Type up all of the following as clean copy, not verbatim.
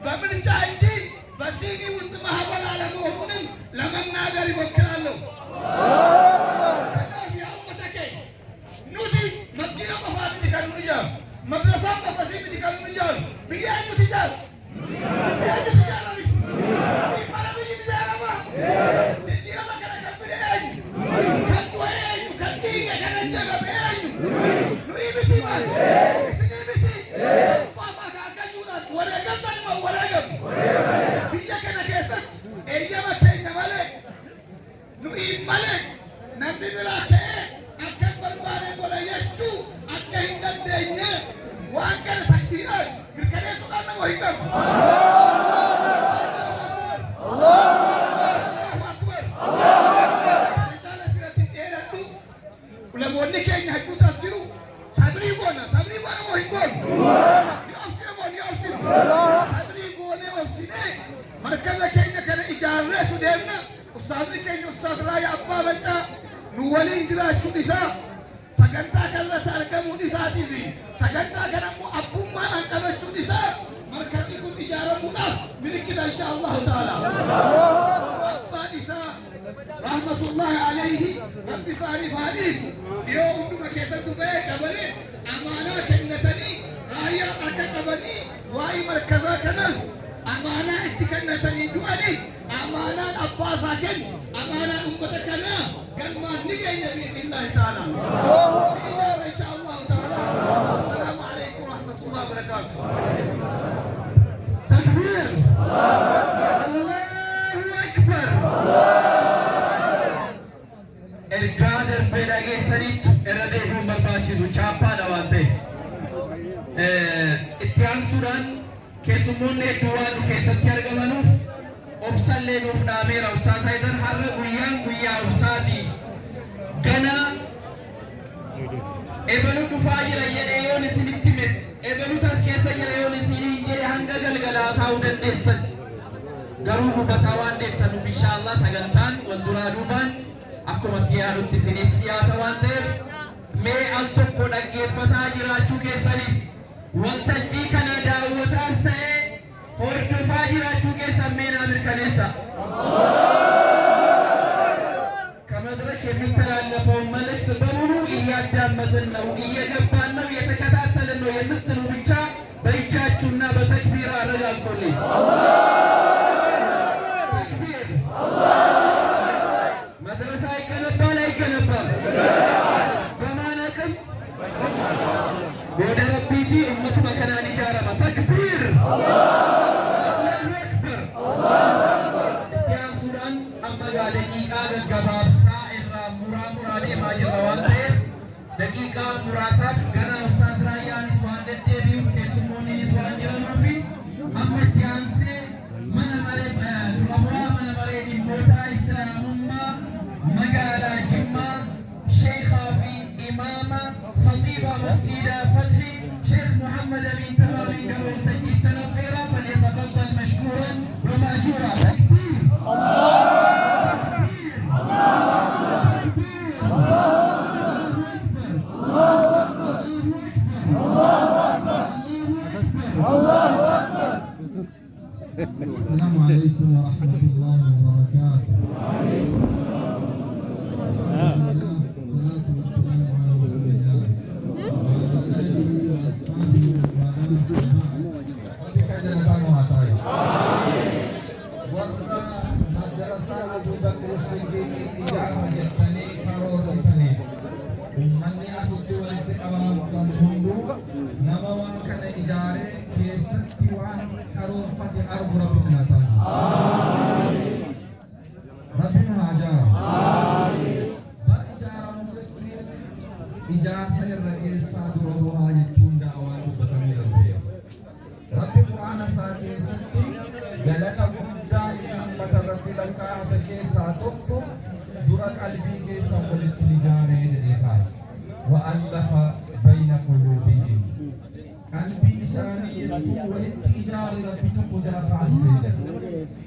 በምርጫ እንጂ በሲኒ ውስጥ ማህበር አለመሆኑንም ለመናገር ይሞክራለሁ። ከናፍ ያው መተኬ ኑቲ መስጊድ ቆፋት ዲካኑ ይጃል መድረሳ ቆፋሲ ዲካኑ ይጃል ቢያኙ ትጃል ቢያኙ ትጃል አቢ ይፈራብ ይጃራባ ትጂራ መከራ ከብሬኝ ከንዶይ ከንዲገ ከነጀበ በያኙ ኑይ ቢቲማል እስኒ ቢቲ ቆፋ ካከሉና ወደ ገንደን ወረገም biyya kana keessatti eeyyama keenya malee nuyi malee namni biraa ta'ee akka barbaade godha jechuu akka hin dandeenye waan kana takbiiraan mirkaneessuudhaan nama hin qabu. Allahu akbar. Kana sirratti dheeradhu ulamoonni keenya hedduutas jiru sabrii goona moo hin goonu? Ni obsina moo ni obsina? Sabrii goonee obsinee مركز كينيا كان إجارة سودينا أستاذ كينيا أستاذ راي أبا بچا نوالين جرا چوديسا سجنتا كلا تاركمو ديسا تيزي سجنتا كان أبو ما نكمل چوديسا مركز يكون إجارة منا ملكنا إن شاء الله تعالى أبا ديسا رحمة الله عليه رب صارف حديث يوم دم كيتا تبع كبري أمانة كنتني راي أكتبني واي مركزا كناس أمانة اتكنتني دوالي أمانة أباسا كن أمانة أمتكنا قال ما نجينا بإذن الله تعالى بإذن إن شاء الله تعالى السلام عليكم ورحمة الله وبركاته تكبير الله أكبر القادر بين أجسريت الرديهم برباچيزو چاپا نوانته اتيان سوران keessummoonni hedduun keessatti argamanuuf obsallee nuuf dhaameera Ustaaz Haydar har'a guyyaa obsaati gana ebalu dhufaa jira jedhee yoon isinitti mes ebalu tas keessa jira yoon isiniin jedhe hanga galgalaa taa'uu dandeessan garuu hubataa waan deemtanuuf inshaallah sagantaan wal duraa duubaan akkuma dhiyaanutti isiniif dhiyaata waan ta'eef mee al tokko dhaggeeffataa jiraachuu keessaniif waltajjii kana daawwataas ta'e hordofaa jiraachuu keessan meenaa mirkaneessa. ከመድረክ የሚተላለፈውን መልእክት በሙሉ እያዳመጥን ነው፣ እየገባን ነው፣ እየተከታተልን ነው የምትሉ ብቻ በእጃችሁና በተክቢር አረጋግጡልኝ። ተክቢር መድረሳ ይገነባል አይገነባም? በማን አቅም? ወደ ረቢቲ እመቱ መከናን ይጃረማ ተክቢር አላሁ አክበር እስቲያን ሱራን አመጋ ደቂቃ ገባብሳ ኢራ ሙራሙራሌ ማጀራዋንቴ ደቂቃ ሙራሳፍ ገና ኡስታዝ ራያኒስ ዋን ደደቢው ከስሞኒኒስ ዋን ጀሩፊ አመቲያንሴ መነመሬ ዱራሙራ መነመሬ ዲሞታ ኢስላሙማ መጋላ ጅማ ሼኻ ፊ ኢማማ خطيبة مسجد فتحي شيخ محمد أمين تمامي قبل تجديد تنفيرا فليتفضل مشكورا ومأجورا تكبير السلام عليكم ورحمة الله وبركاته. إجازة الرئيس صادر وهاي توندا أوان بتميل البيع. رب القرآن ساكي ستي جلنا بودا إمام مترتي لك هذا ساتوكو درا قلبي كيسا ولد تجارة ديكاس وألف بين قلوبهم قلبي إساني ولد تجارة ربي تقوزنا فاسد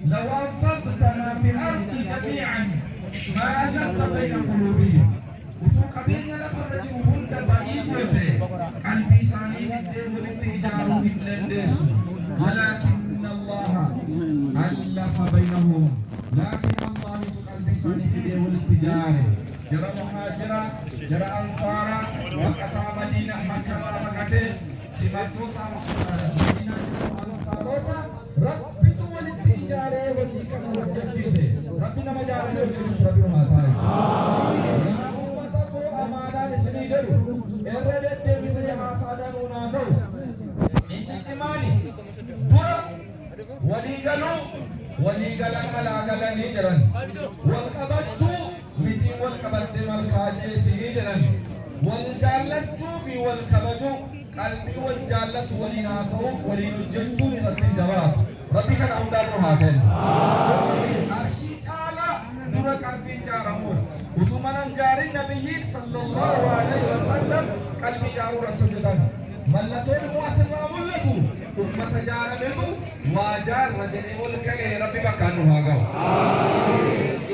لو أنفقتنا في الأرض جميعا ما ألفت بين قلوبهم utuu qabeenya lafarra jiru hunda baay'ee goote qalbii isaanii fiddee walitti ijaaruu hin dandeessu walaakinna Allah maali? Jara muhaajira, jara ansaara, waqataa Madiina makkarraa baqatee simattoota Madiinaa jiru ansaaroota Rabbitu walitti ijaaree hojii kana hojjechiise. Rabbi nama jaalatee hojjetu Rabbi haa taasisu. Yaa uummata koo amaanaan isinii jedhu irra deddeebisee haasaadhaan unaasa'u. Inni cimaani dura waliigalan alaa galanii jiran wal qabachuu miti wal qabatte malkaajeetii jedhan wal jaallachuu fi wal kabajuu qalbii wal jaallatu waliin haasa'uuf waliin hojjechuun isatti jabaatu. Rabbi kana hundaan nu haa kennu. Arshii caalaa dura qalbii ijaaramuun utuma nan jaarin nabiyyiin sallallahu alaihi wasallam qalbii ijaaruu irratti hojjetan. Mallattoon asirraa mul'atu ummata jaalametu waa jaarra jedhee ol ka'ee Rabbi bakkaan nu haa ga'u.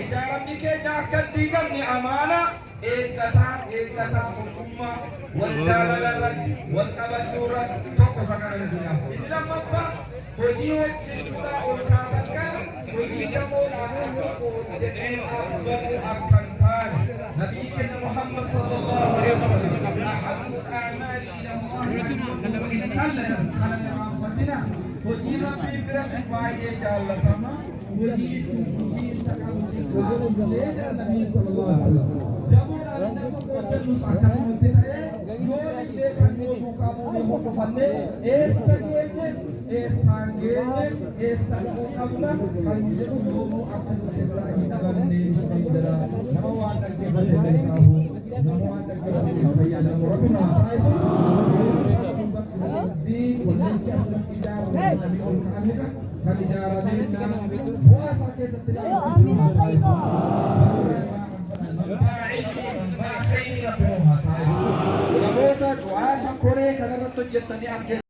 Ijaaramni keenya akka hin diigamne amaana eeggataa tokkummaa wal jaalala irratti wal qabachuu irratti tokko isa kana isin inni lammaffaa hojii hojjechuudhaa ol kaasan kana hojii gamoodhaan tokko hojjetee dhaabbatu akka hin taane nabii keenya Muhammad sallallahu alaihi wasallam ahabbu a'maali ila Allah kana raamfatina hojii rabbii biratti baay'ee jaallatama hojii tuufiisa qabu jira nabii sallallahu alaihi wasallam jamoodhaan nama hojjennus akkasumatti ta'ee yoo illee kan godhuu qabuun hordofannee eessa geenye eessaan geenye eessa ga'uu qabna kan jedhu yoomuu akka nu keessaa hin dhabanne ishee jira nama waan dhaggeeffate beekaahu nama waan dhaggeeffate fayyadamu rabbi naa taasisu walleechi asirratti ijaaramu namni ol ka'amedha kan ijaaramee bu'aa isaa keessatti ilaaluun haa taasisu. Namoota du'aa koree kanarratti hojjettanii as keessa